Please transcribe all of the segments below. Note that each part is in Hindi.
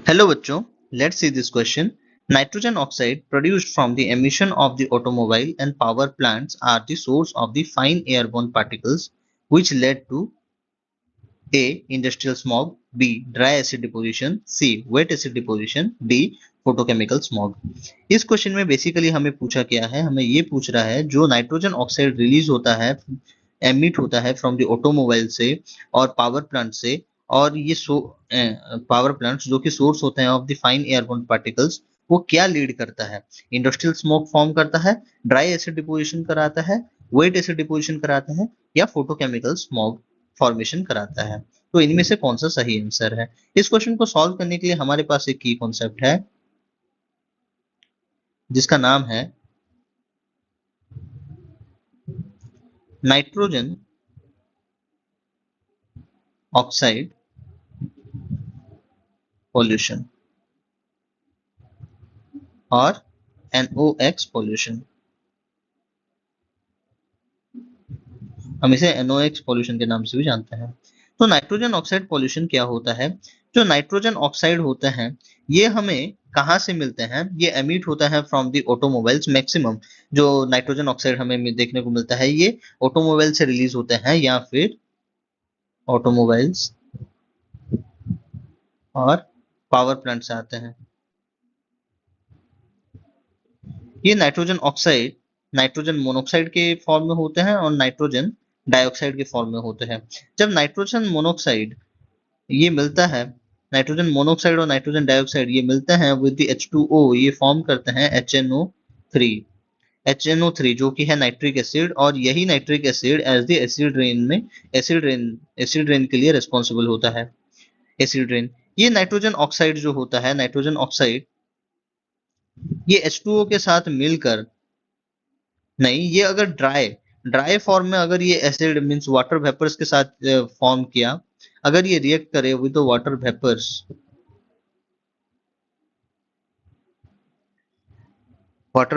Hello बच्चों, let's see this question. Nitrogen oxide produced from the emission of the automobile and power plants are the source of the fine airborne particles which led to A. Industrial smog, B. Dry acid deposition, C. Wet acid deposition, D. photochemical smog. इस क्वेश्चन में बेसिकली हमें पूछा क्या है, हमें ये पूछ रहा है जो नाइट्रोजन ऑक्साइड रिलीज होता है, एमिट होता है फ्रॉम द ऑटोमोबाइल से और पावर प्लांट से, और ये पावर प्लांट्स जो कि सोर्स होते हैं of the fine airborne particles, वो क्या लीड करता है? इंडस्ट्रियल स्मोक फॉर्म करता है, ड्राई एसिड डिपोजिशन कराता है, वेट एसिड डिपोजिशन कराता है, या फोटोकेमिकल स्मॉग फॉर्मेशन कराता है? तो इनमें से कौन सा सही आंसर है? इस क्वेश्चन को सॉल्व करने के लिए हमारे पास एक की कॉन्सेप्ट है जिसका नाम है नाइट्रोजन ऑक्साइड पॉल्यूशन और NOx पॉल्यूशन। हम इसे NOx पॉल्यूशन के नाम से भी जानते हैं। तो नाइट्रोजन ऑक्साइड पॉल्यूशन क्या होता है? जो नाइट्रोजन ऑक्साइड होते हैं ये हमें कहाँ से मिलते हैं? ये एमिट होता है फ्रॉम दी ऑटोमोबाइल्स। मैक्सिमम जो नाइट्रोजन ऑक्साइड हमें देखने को मिलता है ये ऑटोमोबाइल से रिलीज होते हैं, या फिर ऑटोमोबाइल्स और पावर प्लांट से आते हैं। ये नाइट्रोजन ऑक्साइड नाइट्रोजन मोनोऑक्साइड के फॉर्म में होते हैं और नाइट्रोजन डाइऑक्साइड के फॉर्म में होते हैं। जब नाइट्रोजन मोनोऑक्साइड ये मिलता है, नाइट्रोजन मोनोऑक्साइड और नाइट्रोजन डाइऑक्साइड ये मिलते हैं विद द H2O, ये फॉर्म करते हैं HNO3 जो कि है नाइट्रिक एसिड, और यही nitric acid as the acid rain में एसिड रेन के लिए रिस्पॉन्सिबल होता है। एसिड रेन, ये नाइट्रोजन ऑक्साइड जो होता है, नाइट्रोजन ऑक्साइड ये H2O के साथ मिलकर, नहीं, ये अगर ड्राई फॉर्म में अगर ये एसिड मींस वाटर वेपर्स के साथ फॉर्म किया, अगर ये रिएक्ट करे विद वाटर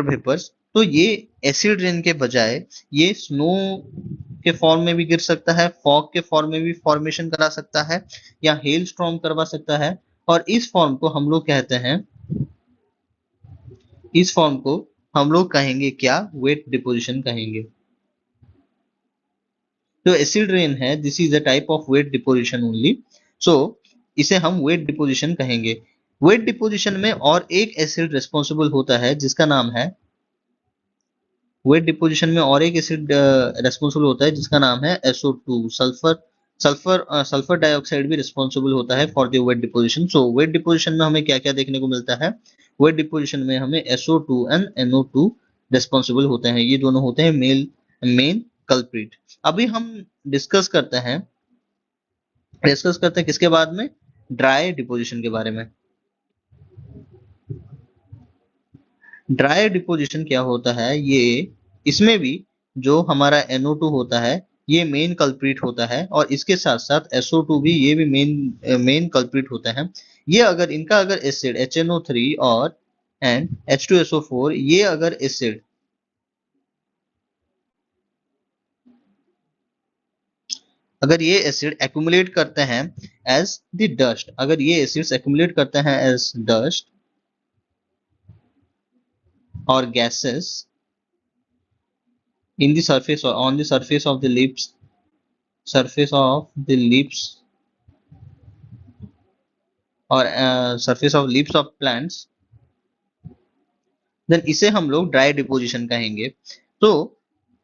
वेपर्स, तो ये एसिड रेन के बजाय ये स्नो के फॉर्म में भी गिर सकता है, फॉग के फॉर्म में भी फॉर्मेशन करा सकता है, या हेल स्टॉर्म करवा सकता है। और इस फॉर्म को हम लोग कहते हैं, इस फॉर्म को हम लोग कहेंगे क्या? वेट डिपोजिशन कहेंगे। तो एसिड रेन है, this is a type of wet deposition only, so इसे हम वेट डिपोजिशन कहेंगे। वेट डिपोजिशन में और एक एसिड रिस्पॉन्सिबल होता है जिसका नाम है, वेट डिपोजिशन में और एक एसिड रेस्पॉन्सिबल होता है जिसका नाम है SO2, सल्फर डाइऑक्साइड भी रिस्पॉन्सिबल होता है for the wet deposition. So wet deposition में हमें क्या क्या देखने को मिलता है? वेट डिपोजिशन में हमें SO2 एंड NO2 रिस्पॉन्सिबल होते हैं, ये दोनों होते हैं मेन कल्प्रिट। अभी हम डिस्कस करते हैं किसके बाद में? ड्राई डिपोजिशन के बारे में। ड्राई डिपोजिशन क्या होता है? ये इसमें भी जो हमारा NO2 होता है ये मेन कल्प्रिट होता है, और इसके साथ साथ SO2 भी, ये भी मेन कल्प्रिट होता है। ये अगर इनका अगर एसिड HNO3 और एंड H2SO4, ये अगर एसिड अगर ये एसिड एक्यूमुलेट करते हैं एज द डस्ट, अगर ये एसिड्स एक्यूमुलेट करते हैं एज डस्ट और gases in the surface or on the surface of the lips or surface of leaves of plants, then इसे हम लोग ड्राई डिपोजिशन कहेंगे। तो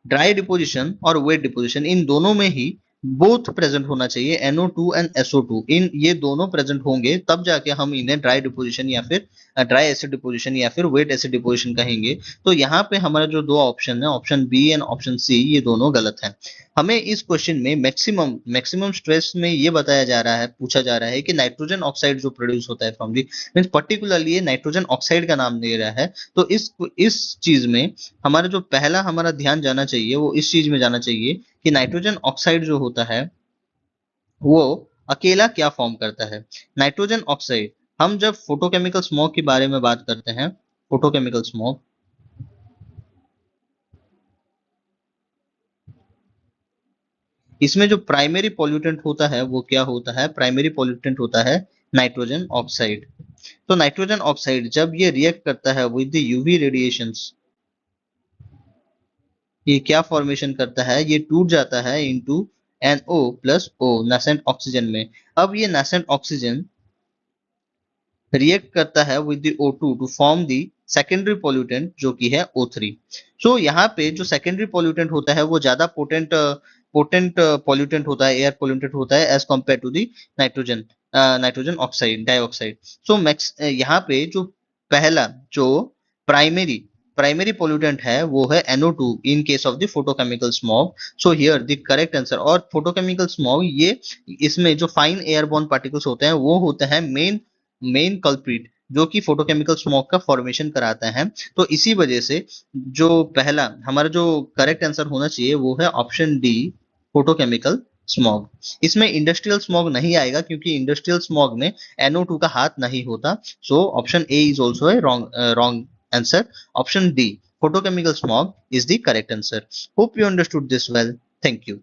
ड्राई डिपोजिशन और वेट डिपोजिशन इन दोनों में ही बोथ प्रेजेंट होना चाहिए, NO2 एंड SO2, इन ये दोनों प्रेजेंट होंगे तब जाके हम इन्हें ड्राई डिपोजिशन या फिर ड्राई एसिड डिपोजिशन या फिर वेट एसिड डिपोजिशन कहेंगे। तो यहाँ पे हमारा जो दो ऑप्शन है, option B and option C, ये दोनों गलत है। हमें इस क्वेश्चन में मैक्सिमम स्ट्रेस में ये बताया जा रहा है, पूछा जा रहा है कि नाइट्रोजन ऑक्साइड जो प्रोड्यूस होता है फ्रॉम दी, मींस पर्टिकुलरली ये नाइट्रोजन ऑक्साइड का नाम दे रहा है। तो इस चीज में हमारा जो पहला हमारा ध्यान जाना चाहिए वो इस चीज में जाना चाहिए कि नाइट्रोजन ऑक्साइड जो होता है वो अकेला क्या फॉर्म करता है। नाइट्रोजन ऑक्साइड, हम जब फोटोकेमिकल स्मोक के बारे में बात करते हैं, फोटोकेमिकल स्मोक, इसमें जो प्राइमरी पॉल्यूटेंट होता है वो क्या होता है? प्राइमरी पॉल्यूटेंट होता है नाइट्रोजन ऑक्साइड। तो नाइट्रोजन ऑक्साइड जब ये रिएक्ट करता है विद द यूवी रेडिएशंस, ये क्या फॉर्मेशन करता है, ये टूट जाता है इनटू NO प्लस O नासेंट ऑक्सीजन में। अब ये नासेंट ऑक्सीजन रिएक्ट करता है with the O2 to form the secondary pollutant जो कि है O3। सो यहाँ पे जो सेकेंडरी पोल्यूटेंट होता है वो ज्यादा पोटेंट पोटेंट पोल्यूटेंट होता है, एयर पोल्यूटेंट होता है as compare to the nitrogen nitrogen oxide dioxide. So max यहाँ पे जो पहला जो प्राइमरी प्राइमरी पोल्यूटेंट है वो है NO2 in case of the photochemical smog. So here the correct answer, और फोटोकेमिकल स्मॉग ये इसमें जो फाइन एयरबोर्न पार्टिकल्स होते हैं वो होते हैं मेन कल्प्रिट जो कि फोटोकेमिकल स्मॉग का फॉर्मेशन कराता है। तो इसी वजह से जो पहला हमारा जो करेक्ट आंसर होना चाहिए वो है ऑप्शन डी, फोटोकेमिकल स्मॉग। इसमें इंडस्ट्रियल स्मॉग नहीं आएगा क्योंकि इंडस्ट्रियल स्मॉग में NO2 का हाथ नहीं होता। So option A is also a wrong answer. Option D, photochemical smog is the correct answer. Hope you understood this well. Thank you.